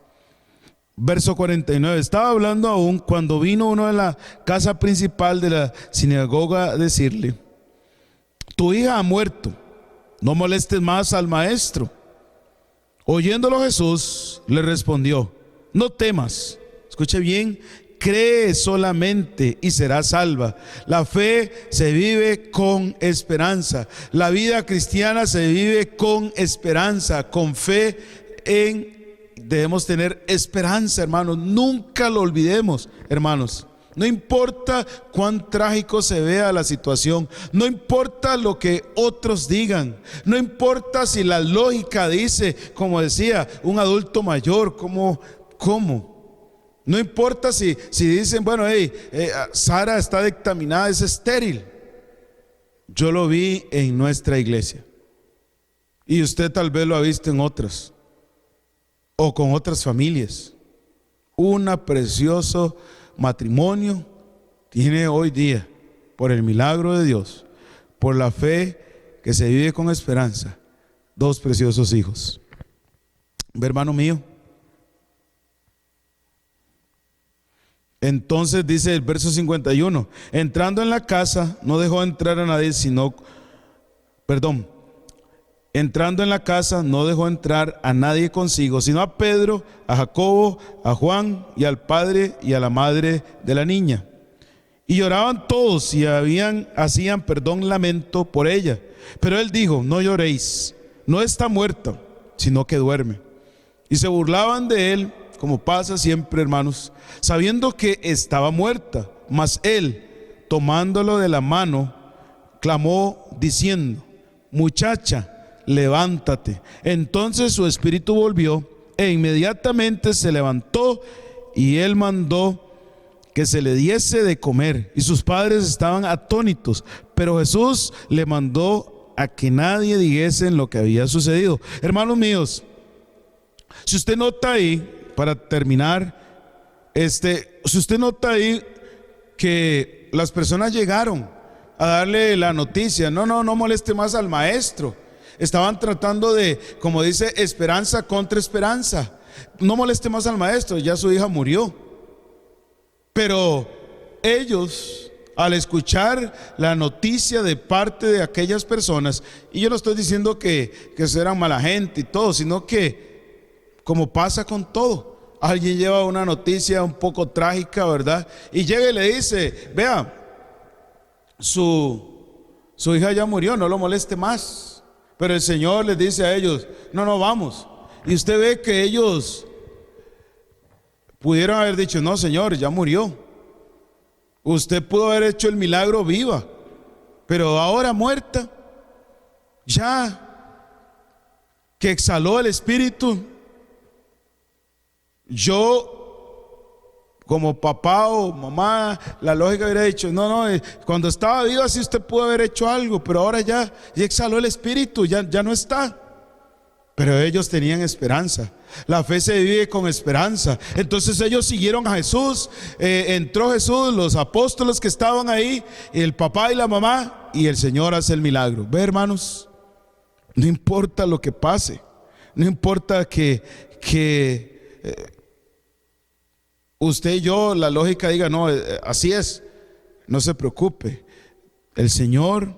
Verso 49. Estaba hablando aún cuando vino uno de la casa principal de la sinagoga a decirle: tu hija ha muerto, no molestes más al maestro. Oyéndolo Jesús le respondió: no temas, escuche bien, cree solamente y serás salva. La fe se vive con esperanza. La vida cristiana se vive con esperanza, con fe debemos tener esperanza, hermanos. Nunca lo olvidemos, hermanos. No importa cuán trágico se vea la situación, no importa lo que otros digan, no importa si la lógica dice, como decía un adulto mayor, ¿cómo? No importa si dicen, bueno, Sara está dictaminada, es estéril. Yo lo vi en nuestra iglesia y usted tal vez lo ha visto en otras o con otras familias. Un precioso matrimonio tiene hoy día, por el milagro de Dios, por la fe que se vive con esperanza, 2 preciosos hijos. Hermano mío, Entonces dice el verso 51, entrando en la casa no dejó entrar a nadie entrando en la casa no dejó entrar a nadie consigo, sino a Pedro, a Jacobo, a Juan y al padre y a la madre de la niña. Y lloraban todos y hacían lamento por ella. Pero él dijo, no lloréis, no está muerta, sino que duerme. Y se burlaban de él, como pasa siempre, hermanos, sabiendo que estaba muerta. Mas él, tomándolo de la mano, clamó diciendo, muchacha, levántate. Entonces su espíritu volvió e inmediatamente se levantó, y él mandó que se le diese de comer, y sus padres estaban atónitos, pero Jesús le mandó a que nadie dijese lo que había sucedido. Hermanos míos, si usted nota ahí, para terminar, si usted nota ahí que las personas llegaron a darle la noticia, no moleste más al maestro. Estaban tratando de, como dice, esperanza contra esperanza. No moleste más al maestro, ya su hija murió. Pero ellos, al escuchar la noticia de parte de aquellas personas, y yo no estoy diciendo que eran mala gente y todo, sino que, como pasa con todo, alguien lleva una noticia un poco trágica, ¿verdad? Y llega y le dice, vea, su hija ya murió, no lo moleste más. Pero el Señor les dice a ellos, no vamos. Y usted ve que ellos pudieron haber dicho, no Señor, ya murió. Usted pudo haber hecho el milagro viva, pero ahora muerta, ya que exhaló el espíritu. Yo, como papá o mamá, la lógica hubiera dicho, cuando estaba viva sí usted pudo haber hecho algo, pero ahora ya exhaló el espíritu, ya no está. Pero ellos tenían esperanza. La fe se vive con esperanza. Entonces ellos siguieron a Jesús. Entró Jesús, los apóstoles que estaban ahí, el papá y la mamá, y el Señor hace el milagro. Ve, hermanos, no importa lo que pase, no importa que usted y yo, la lógica diga, no, así es, no se preocupe. El Señor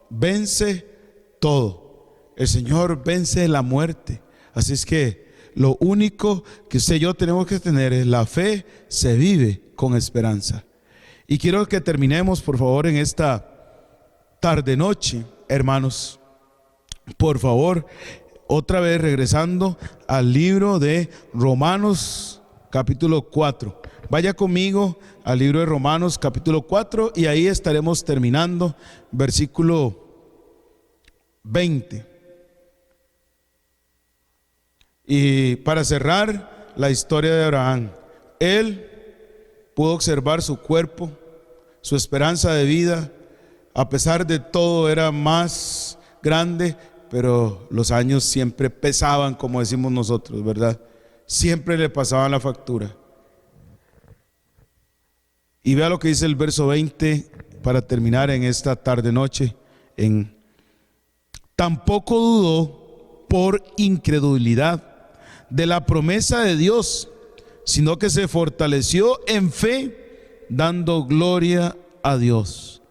vence todo. El Señor vence la muerte. Así es que lo único que usted y yo tenemos que tener es la fe, se vive con esperanza. Y quiero que terminemos, por favor, en esta tarde noche, hermanos, por favor, otra vez regresando al libro de Romanos capítulo 4. Vaya conmigo al libro de Romanos capítulo 4 y ahí estaremos terminando versículo 20. Y para cerrar la historia de Abraham, él pudo observar su cuerpo, su esperanza de vida, a pesar de todo era más grande, pero los años siempre pesaban, como decimos nosotros, ¿verdad? Siempre le pasaban la factura. Y vea lo que dice el verso 20 para terminar en esta tarde noche. Tampoco dudó por incredulidad de la promesa de Dios, sino que se fortaleció en fe, dando gloria a Dios.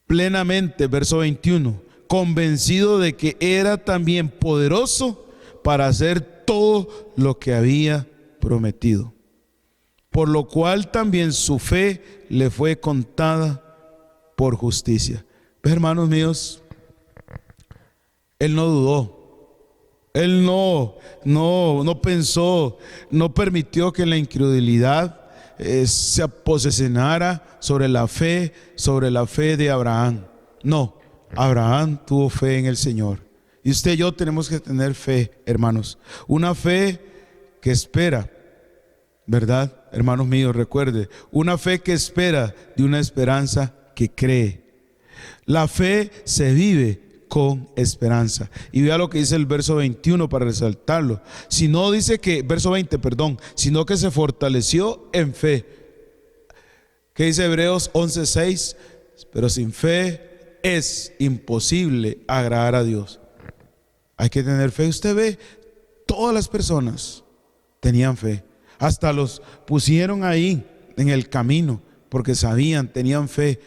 Plenamente, verso 21, convencido de que era también poderoso para hacer todo lo que había prometido. Por lo cual también su fe le fue contada por justicia. Hermanos míos, él no dudó. Él no pensó, no permitió que la incredulidad se posesionara sobre la fe de Abraham. No, Abraham tuvo fe en el Señor. Y usted y yo tenemos que tener fe, hermanos. Una fe que espera, ¿verdad? Hermanos míos, recuerde, una fe que espera de una esperanza que cree. La fe se vive con esperanza. Y vea lo que dice el verso 21 para resaltarlo. Sino dice que, verso 20, perdón, sino que se fortaleció en fe. ¿Qué dice Hebreos 11:6? Pero sin fe es imposible agradar a Dios. Hay que tener fe. Usted ve, todas las personas tenían fe. Hasta los pusieron ahí en el camino porque sabían, tenían fe.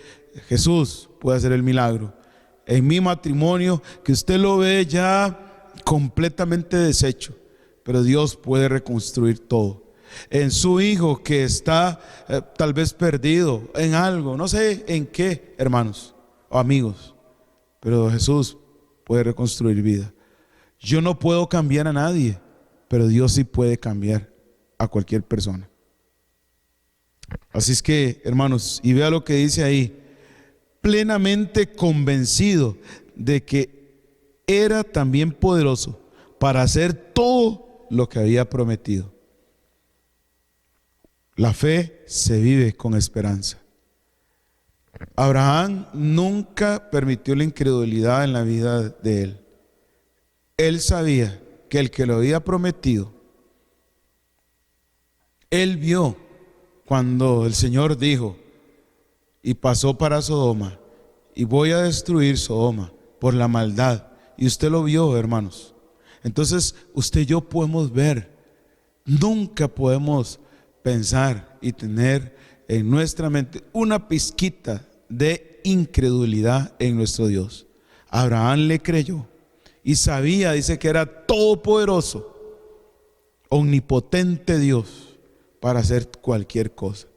Jesús puede hacer el milagro. En mi matrimonio, que usted lo ve ya completamente deshecho, pero Dios puede reconstruir todo. En su hijo que está tal vez perdido en algo, no sé en qué, hermanos o amigos, pero Jesús puede reconstruir vida. Yo no puedo cambiar a nadie, pero Dios sí puede cambiar a cualquier persona. Así es que, hermanos, y vea lo que dice ahí: plenamente convencido de que era también poderoso para hacer todo lo que había prometido. La fe se vive con esperanza. Abraham nunca permitió la incredulidad en la vida de él. Él sabía que el que lo había prometido, él vio cuando el Señor dijo y pasó para Sodoma, y voy a destruir Sodoma por la maldad. Y usted lo vio, hermanos. Entonces usted y yo podemos ver. Nunca podemos pensar y tener en nuestra mente una pizquita de incredulidad en nuestro Dios. Abraham le creyó y sabía, dice, que era todopoderoso, omnipotente Dios para hacer cualquier cosa.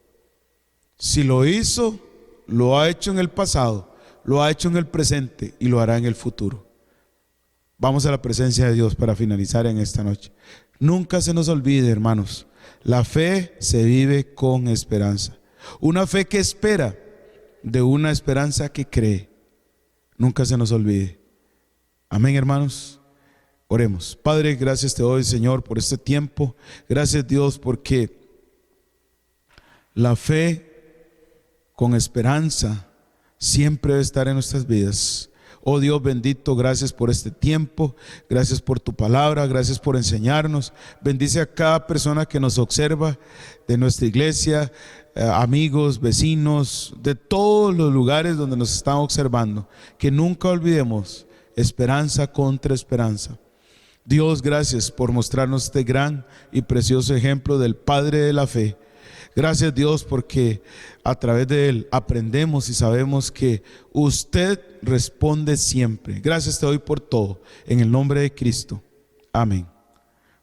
Si lo hizo, lo ha hecho en el pasado, lo ha hecho en el presente y lo hará en el futuro. Vamos a la presencia de Dios para finalizar en esta noche. Nunca se nos olvide, hermanos, la fe se vive con esperanza. Una fe que espera de una esperanza que cree. Nunca se nos olvide. Amén, hermanos. Oremos. Padre, gracias te doy, Señor, por este tiempo. Gracias, Dios, porque la fe con esperanza siempre debe estar en nuestras vidas. Oh Dios bendito, gracias por este tiempo, gracias por tu palabra, gracias por enseñarnos. Bendice a cada persona que nos observa de nuestra iglesia, amigos, vecinos, de todos los lugares donde nos están observando. Que nunca olvidemos esperanza contra esperanza. Dios, gracias por mostrarnos este gran y precioso ejemplo del Padre de la fe. Gracias, Dios, porque a través de él aprendemos y sabemos que usted responde siempre. Gracias te doy por todo, en el nombre de Cristo. Amén.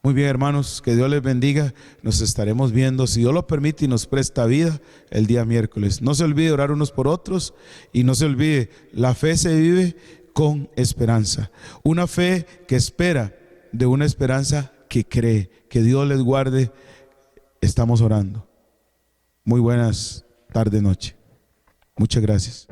Muy bien, hermanos, que Dios les bendiga. Nos estaremos viendo, si Dios lo permite y nos presta vida, el día miércoles. No se olvide orar unos por otros y no se olvide, la fe se vive con esperanza. Una fe que espera de una esperanza que cree. Que Dios les guarde. Estamos orando. Muy buenas tardes, noche. Muchas gracias.